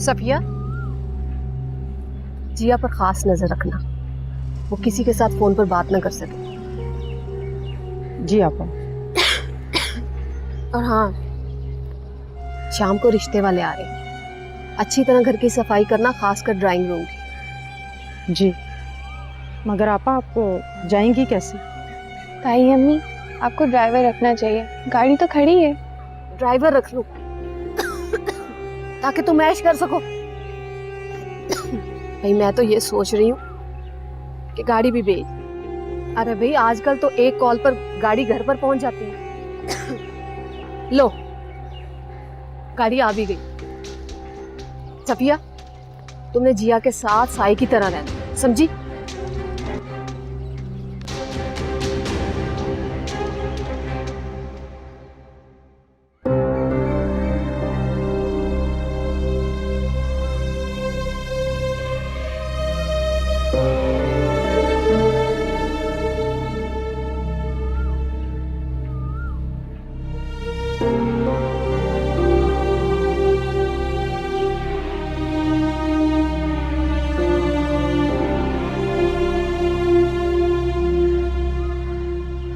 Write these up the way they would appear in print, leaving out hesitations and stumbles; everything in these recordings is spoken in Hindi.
सफिया, जिया पर खास नजर रखना, वो किसी के साथ फोन पर बात ना कर सके। जी आपा। और हाँ, शाम को रिश्ते वाले आ रहे हैं, अच्छी तरह घर की सफाई करना, खासकर ड्राइंग रूम की। जी, मगर आपा आप जाएंगी कैसे? ताई अम्मी, आपको ड्राइवर रखना चाहिए, गाड़ी तो खड़ी है। ड्राइवर रख लो ताकि तुम ऐश कर सको। भाई मैं तो ये सोच रही हूँ कि गाड़ी भी बेच। अरे भाई आजकल तो एक कॉल पर गाड़ी घर पर पहुंच जाती है। लो, गाड़ी आ भी गई। सफिया, तुमने जिया के साथ साई की तरह रहना, समझी?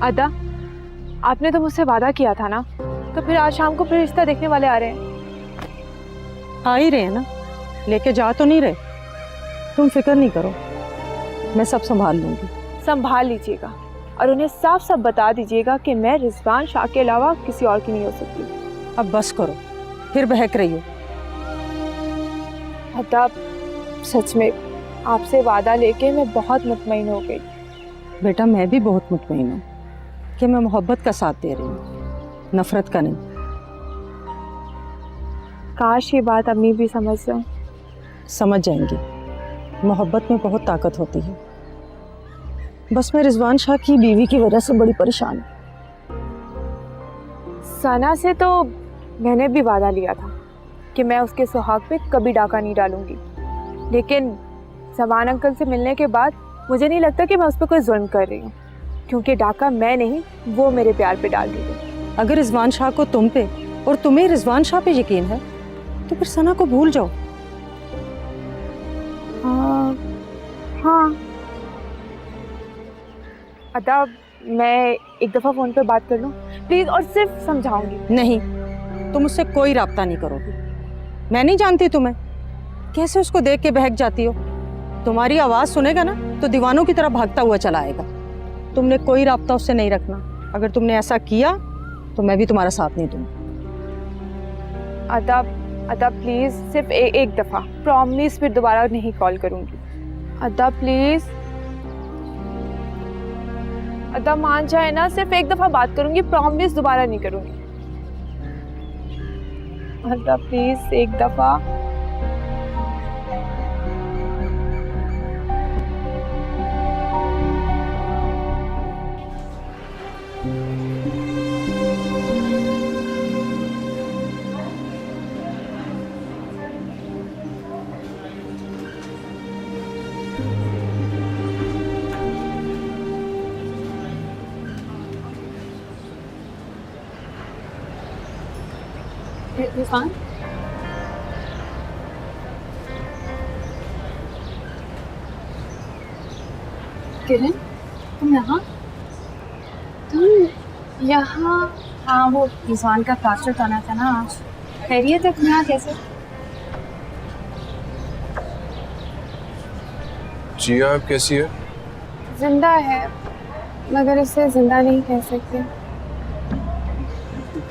अदा, आपने तो मुझसे वादा किया था ना, तो फिर आज शाम को फिर रिश्ता देखने वाले आ रहे हैं। आ ही रहे हैं ना, लेके जा तो नहीं रहे। तुम फिक्र नहीं करो, मैं सब संभाल लूंगी। संभाल लीजिएगा और उन्हें साफ साफ बता दीजिएगा कि मैं रिजवान शाह के अलावा किसी और की नहीं हो सकती। अब बस करो, फिर बहक रही हो। अदा, सच में आपसे वादा लेके मैं बहुत मुतमईन हो गई। बेटा मैं भी बहुत मुतमईन हूँ कि मैं मोहब्बत का साथ दे रही हूँ, नफरत का नहीं। काश ये बात अम्मी भी समझ जाए। समझ जाएंगी, मोहब्बत में बहुत ताकत होती है। बस मैं रिजवान शाह की बीवी की वजह से बड़ी परेशान हूँ। सना से तो मैंने भी वादा लिया था कि मैं उसके सुहाग पे कभी डाका नहीं डालूंगी, लेकिन समान अंकल से मिलने के बाद मुझे नहीं लगता कि मैं उस पर कोई जुल्म कर रही हूँ, क्योंकि डाका मैं नहीं, वो मेरे प्यार पे डाल दी। अगर रिजवान शाह को तुम पे और तुम्हें रिजवान शाह पे यकीन है तो फिर सना को भूल जाओ। हाँ अदा, मैं एक दफ़ा फ़ोन पे बात कर लूँ प्लीज़, और सिर्फ समझाऊंगी। नहीं, तुम उससे कोई राब्ता नहीं करोगी। मैं नहीं जानती तुम्हें, कैसे उसको देख के बहक जाती हो। तुम्हारी आवाज़ सुनेगा ना तो दीवानों की तरह भागता हुआ चला आएगा। तुमने कोई राब्ता उससे नहीं रखना। अगर तुमने ऐसा किया तो मैं भी तुम्हारा साथ नहीं दूंगी। अदा, अदा प्लीज़, सिर्फ एक दफ़ा प्रॉमिस, फिर दोबारा नहीं कॉल करूँगी। अदा प्लीज़, अदा मान जाए ना, सिर्फ एक दफ़ा बात करूँगी, प्रॉमिस दोबारा नहीं करूँगी। अदा प्लीज़, एक दफ़ा। इरफान, किरण, तुम यहाँ? तुम यहाँ? हाँ, वो रिजवान का प्लास्टर करना था ना आज। खैरियत है? तुम यहाँ कैसे? जिया आप कैसी है? जिंदा है, मगर इसे जिंदा नहीं कह सकते।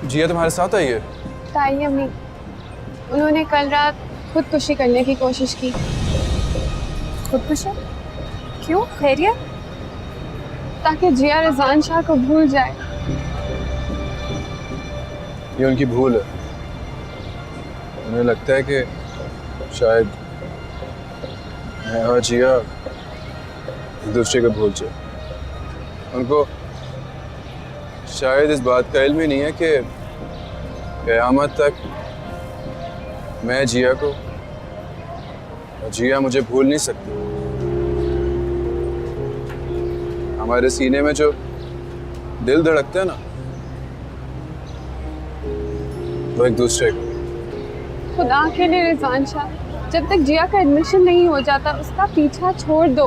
जिया तुम्हारे साथ आई है? ताई अम्मी, उन्होंने कल रात खुदकुशी करने की कोशिश की। खुदकुशी? क्यों? खैरियत? ताकि जिया रिजवान शाह को भूल जाए। ये उनकी भूल है। उन्हें लगता है कि शायद मैं और जिया एक दूसरे को भूल जाए। उनको शायद इस बात का इल्म ही नहीं है कि क़यामत तक मैं जिया को और जिया मुझे भूल नहीं सकती। हमारे सीने में जो दिल धड़कता है ना, वो एक दूसरे को। खुदा के लिए रिजवान शाह, जब तक जिया का एडमिशन नहीं हो जाता उसका पीछा छोड़ दो।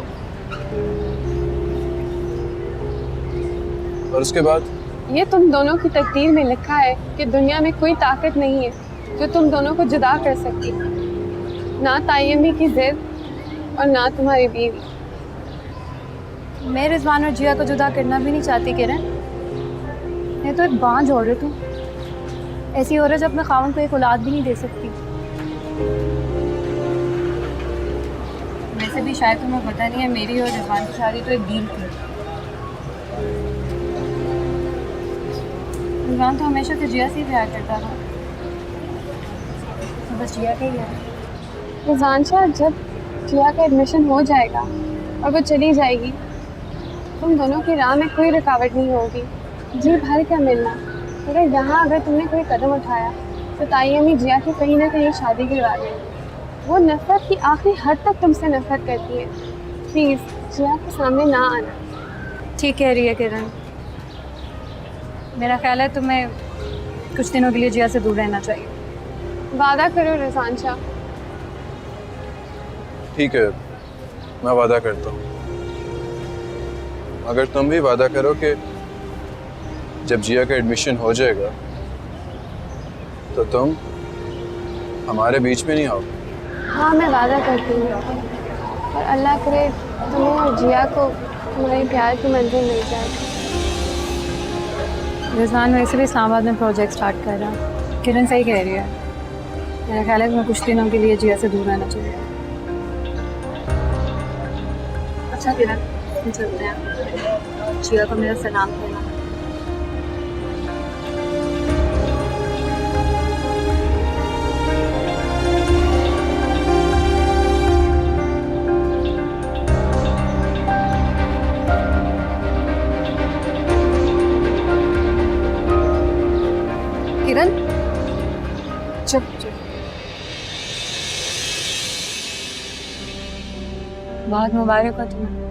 और उसके बाद? ये तुम दोनों की तकदीर में लिखा है कि दुनिया में कोई ताकत नहीं है जो तुम दोनों को जुदा कर सकती, ना तायमी की जिद और ना तुम्हारी बीवी। मैं रिजवान और जिया को जुदा करना भी नहीं चाहती किरण। मैं तो एक बांझ औरत हूँ, ऐसी औरत जो अपने खावन को एक औलाद भी नहीं दे सकती। वैसे भी शायद तुम्हें पता नहीं है, मेरी और रिजवान की शादी तो एक डील थी। रिजवान तो हमेशा से जिया से ही प्यार करता था, तो बस जिया का ही है। रिजवान शाह, जब जिया का एडमिशन हो जाएगा और वो चली जाएगी, तुम दोनों की राह में कोई रुकावट नहीं होगी। जी भर क्या मिलना, मगर यहाँ अगर तुमने कोई कदम उठाया तो तायमी जिया की कहीं ना कहीं शादी करवा देंगे। वो नफरत की आखिरी हद तक तुमसे नफरत करती है। प्लीज़ जिया के सामने ना आना। ठीक कह रही है किरण, मेरा ख्याल है तुम्हें कुछ दिनों के लिए जिया से दूर रहना चाहिए। वादा करो रिजवान शाह। ठीक है, मैं वादा करता हूँ। अगर तुम भी वादा करो कि जब जिया का एडमिशन हो जाएगा तो तुम हमारे बीच में नहीं आओगे। हाँ, मैं वादा करती हूँ, और अल्लाह करे तुम्हें और जिया को तुम्हारे प्यार की मंजिल मिल जाए। रिजवान वैसे भी इस्लामाबाद में प्रोजेक्ट स्टार्ट कर रहा है। किरण सही कह रही है, मेरा ख्याल है तुम्हें कुछ दिनों के लिए जिया से दूर रहना चाहिए। अच्छा किरण, हम चलते हैं। जिया को मेरा सलाम कहना। किरण, चुप चुप। बहुत मुबारक हो तुम्हें,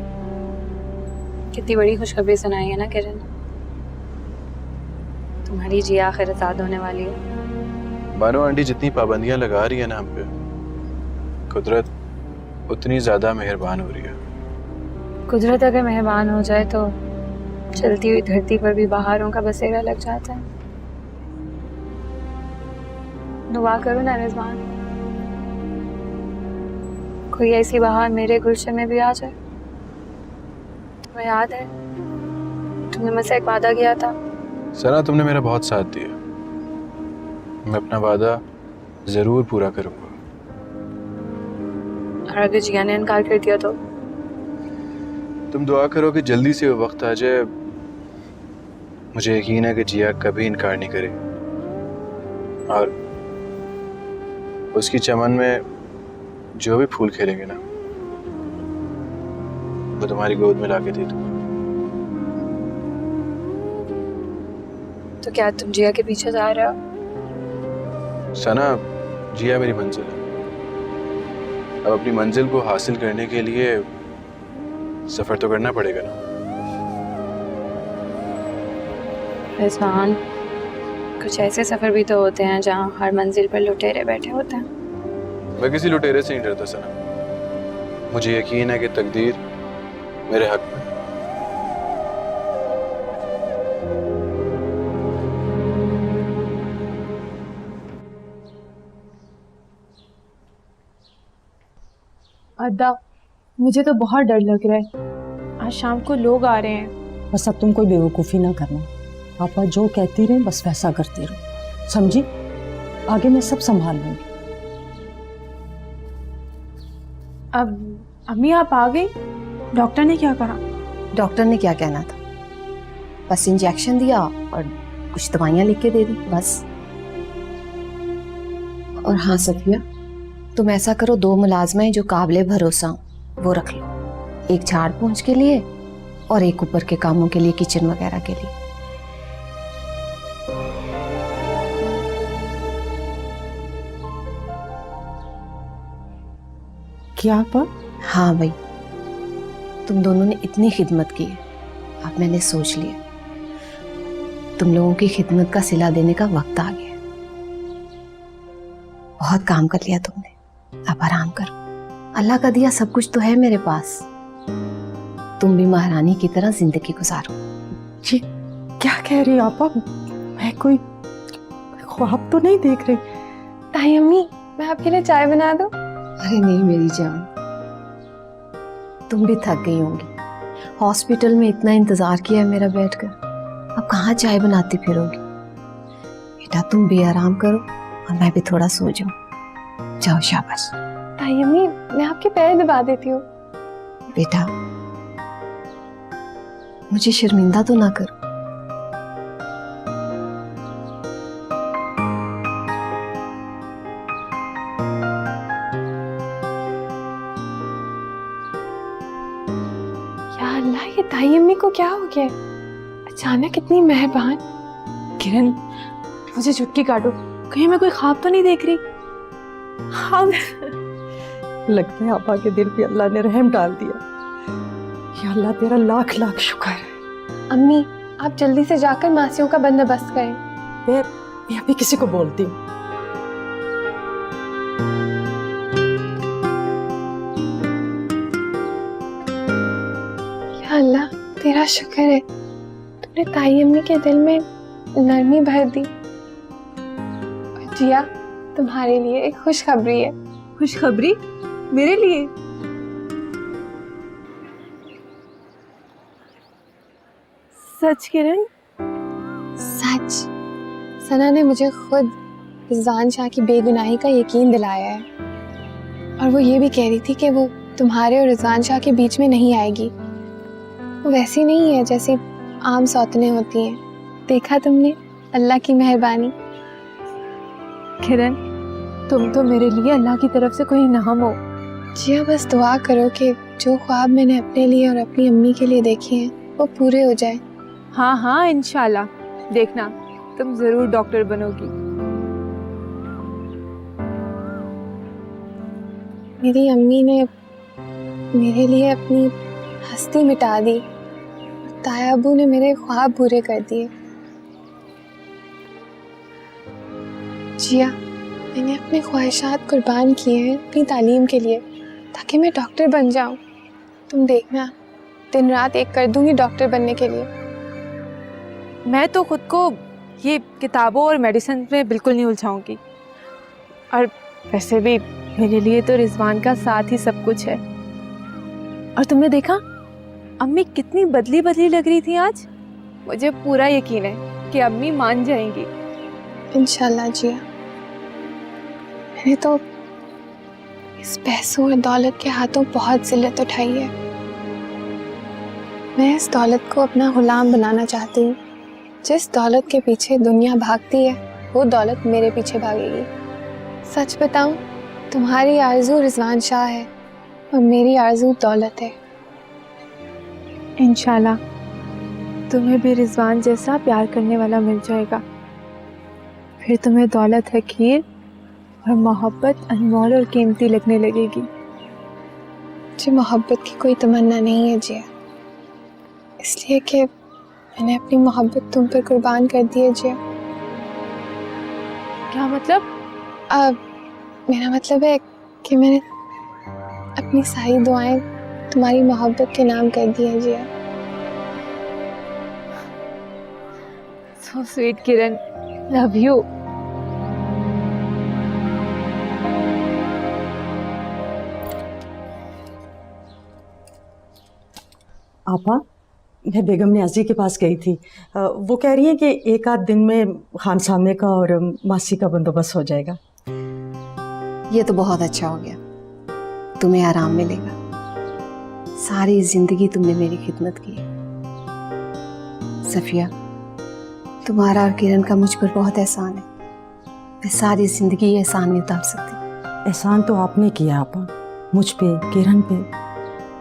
कितनी बड़ी खुशखबरी सुनाई है ना किरण। तुम्हारी जिया आखिर आजाद होने वाली है। बानो आंटी जितनी पाबंदियां लगा रही है ना हम पे, कुदरत उतनी ज्यादा मेहरबान हो रही है। कुदरत अगर मेहरबान हो जाए तो चलती हुई धरती पर भी बहारों का बसेरा लग जाता है। दुआ करो ना रिजवान, कोई ऐसी बहार मेरे गुलशन में भी आ जाए। तुम्हें याद है तुमने मुझसे एक वादा किया था। सना, तुमने मेरा बहुत साथ दिया, मैं अपना वादा जरूर पूरा करूंगा। और अगर जिया ने इनकार कर दिया तो? तुम दुआ करो कि जल्दी से वो वक्त आ जाए। मुझे यकीन है कि जिया कभी इनकार नहीं करेगी, और उसकी चमन में जो भी फूल खिलेंगे ना, वो तुम्हारी गोद में लाके दे दूंगा। तो क्या तुम जिया के पीछे जा रहे हो? सना, जिया मेरी मंजिल है। अब अपनी मंजिल को हासिल करने के लिए सफर तो करना पड़ेगा ना। रिजवान, कुछ ऐसे सफर भी तो होते हैं जहाँ हर मंजिल पर लुटेरे बैठे होते हैं। मैं किसी लुटेरे से नहीं डरता सना, मुझे यकीन है कि तकदीर मेरे हक में। अद्दा, मुझे तो बहुत डर लग रहा है। आज शाम को लोग आ रहे हैं। बस अब तुम कोई बेवकूफ़ी ना करना। पापा जो कहती रहे बस वैसा करती रहो, समझी? आगे मैं सब संभाल लूंगी। अब अम्मी आप आ गई? डॉक्टर ने क्या कहा? डॉक्टर ने क्या कहना था, बस इंजेक्शन दिया और कुछ दवाइयाँ लिख के दे दी, बस। और हाँ सफिया, तुम ऐसा करो, 2 मुलाजमें जो काबिले भरोसा हो वो रख लो, एक झाड़ पोंछ के लिए और एक ऊपर के कामों के लिए, किचन वगैरह के लिए। क्या पर? हाँ भाई, तुम दोनों ने इतनी खिदमत की है, अब मैंने सोच लिया तुम लोगों की खिदमत का सिला देने का वक्त आ गया। बहुत काम कर लिया तुमने। अब आराम करो, अल्लाह का दिया सब कुछ तो है मेरे पास। तुम भी महारानी की तरह जिंदगी गुजारो। जी क्या कह रही आपा? मैं कोई ख्वाब तो नहीं देख रही। ताई अम्मी, मैं आपके लिए चाय बना दूं? अरे नहीं मेरी जान, तुम भी थक गई होंगी। हॉस्पिटल में इतना इंतजार किया है मेरा बैठकर, अब कहाँ चाय बनाती फिरोगी। बेटा तुम भी आराम करो और मैं भी थोड़ा सो जाऊं। जाओ शाबाश। ताई अम्मी, मैं आपके पैर दबा देती हूँ। बेटा मुझे शर्मिंदा तो ना करो। या अल्लाह, ये ताई अम्मी को क्या हो गया? अचानक इतनी मेहरबान। किरण, मुझे चुटकी काटो, कहीं मैं कोई ख्वाब तो नहीं देख रही? हाँ। लगता है आपा के दिल पे अल्लाह ने रहम डाल दिया। या अल्लाह तेरा लाख लाख शुक्र है। अम्मी, आप जल्दी से जाकर मासियों का बंदोबस्त करें। मैं अभी किसी को बोलती हूँ। या अल्लाह, तेरा शुक्र है, तूने ताई अम्मी के दिल में नरमी भर दी। और जिया, तुम्हारे लिए एक खुशखबरी है। खुशखबरी? मेरे लिए? सच किरण? सच। सना ने मुझे खुद रिजवान शाह की बेगुनाही का यकीन दिलाया है, और वो ये भी कह रही थी कि वो तुम्हारे और रिजवान शाह के बीच में नहीं आएगी। वो वैसी नहीं है जैसी आम सौतनें होती हैं। देखा तुमने, अल्लाह की मेहरबानी। किरण, तुम तो मेरे लिए अल्लाह की तरफ से कोई इनाम हो। जिया, बस दुआ करो कि जो ख्वाब मैंने अपने लिए और अपनी अम्मी के लिए देखे हैं वो पूरे हो जाए। हाँ हाँ इंशाल्लाह, देखना तुम जरूर डॉक्टर बनोगी। मेरी अम्मी ने मेरे लिए अपनी हस्ती मिटा दी, ताया अबू ने मेरे ख्वाब पूरे कर दिए। जिया, मैंने अपने ख्वाहिशात कुर्बान किए हैं अपनी तालीम के लिए, ताकि मैं डॉक्टर बन जाऊं। तुम देखना, दिन रात एक कर दूंगी डॉक्टर बनने के लिए। मैं तो खुद को ये किताबों और मेडिसिन में बिल्कुल नहीं उलझाऊंगी, और वैसे भी मेरे लिए तो रिजवान का साथ ही सब कुछ है। और तुमने देखा अम्मी कितनी बदली बदली लग रही थी आज। मुझे पूरा यकीन है कि अम्मी मान जाएंगी। इंशाल्लाह जिया। मैंने तो इस पैसों और दौलत के हाथों बहुत जिल्लत उठाई है। मैं इस दौलत को अपना गुलाम बनाना चाहती हूँ। जिस दौलत के पीछे दुनिया भागती है, वो दौलत मेरे पीछे भागेगी। सच बताऊं, तुम्हारी आरज़ू रिजवान शाह है और मेरी आरज़ू दौलत है। इंशाल्लाह तुम्हें भी रिजवान जैसा प्यार करने वाला मिल जाएगा। फिर तुम्हें दौलत हकीर और मोहब्बत अनमोल और कीमती लगने लगेगी। मुझे मोहब्बत की कोई तमन्ना नहीं है जिया, इसलिए कि मैंने अपनी मोहब्बत तुम पर कुर्बान कर दी है जिया। क्या मतलब? मेरा मतलब है कि मैंने अपनी सारी दुआएं तुम्हारी मोहब्बत के नाम कर दी है Jiya. So sweet Kiran, love you. आपा, मैं बेगम न्याजी के पास गई थी। वो कह रही हैं कि एक आध दिन में खान सामे का और मासी का बंदोबस्त हो जाएगा। ये तो बहुत अच्छा हो गया, तुम्हें आराम मिलेगा। सारी जिंदगी तुमने मेरी खिदमत की है सफिया। तुम्हारा और किरण का मुझ पर बहुत एहसान है। मैं सारी जिंदगी ये एहसान नहीं उतार सकती। एहसान तो आपने किया आपा, मुझ पे, किरण पे।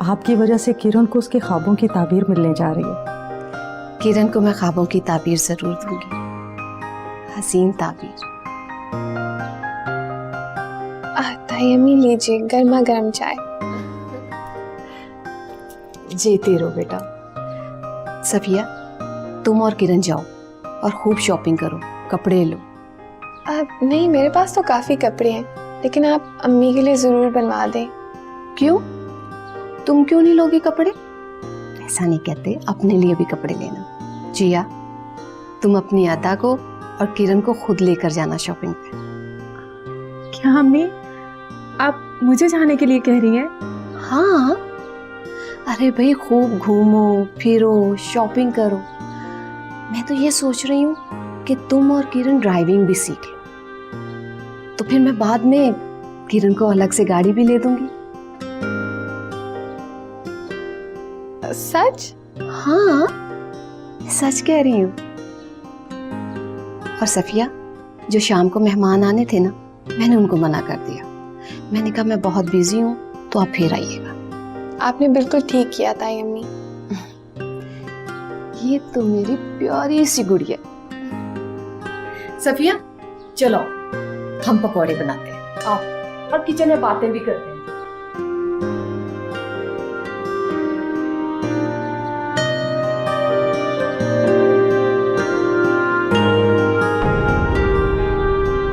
आपकी वजह से किरण को उसके ख्वाबों की ताबीर मिलने जा रही है। किरण को मैं ख्वाबों की ताबीर जरूर दूंगी, हसीन ताबीर। ताई अम्मी, लीजिए गर्मा गर्म चाय। जीती रहो बेटा। सफिया, तुम और किरण जाओ और खूब शॉपिंग करो, कपड़े लो। नहीं, मेरे पास तो काफ़ी कपड़े हैं। लेकिन आप अम्मी के लिए ज़रूर बनवा दें। क्यों? तुम क्यों नहीं लोगी कपड़े? ऐसा नहीं कहते, अपने लिए भी कपड़े लेना। जिया, तुम अपनी अदा को और किरण को खुद लेकर जाना शॉपिंग पे। क्या अम्मी, आप मुझे जाने के लिए कह रही हैं? हाँ, अरे भाई खूब घूमो फिरो शॉपिंग करो। मैं तो ये सोच रही हूँ कि तुम और किरण ड्राइविंग भी सीख लो, तो फिर मैं बाद में किरण को अलग से गाड़ी भी ले दूंगी। सच? हाँ, सच कह रही हूँ। और सफिया, जो शाम को मेहमान आने थे ना, मैंने उनको मना कर दिया। मैंने कहा मैं बहुत बिजी हूँ, तो आप फिर आइएगा। आपने बिल्कुल ठीक किया ताई अम्मी। ये तो मेरी प्यारी सी गुड़िया। सफिया, चलो हम पकौड़े बनाते हैं। आओ, और किचन में बातें भी करते हैं।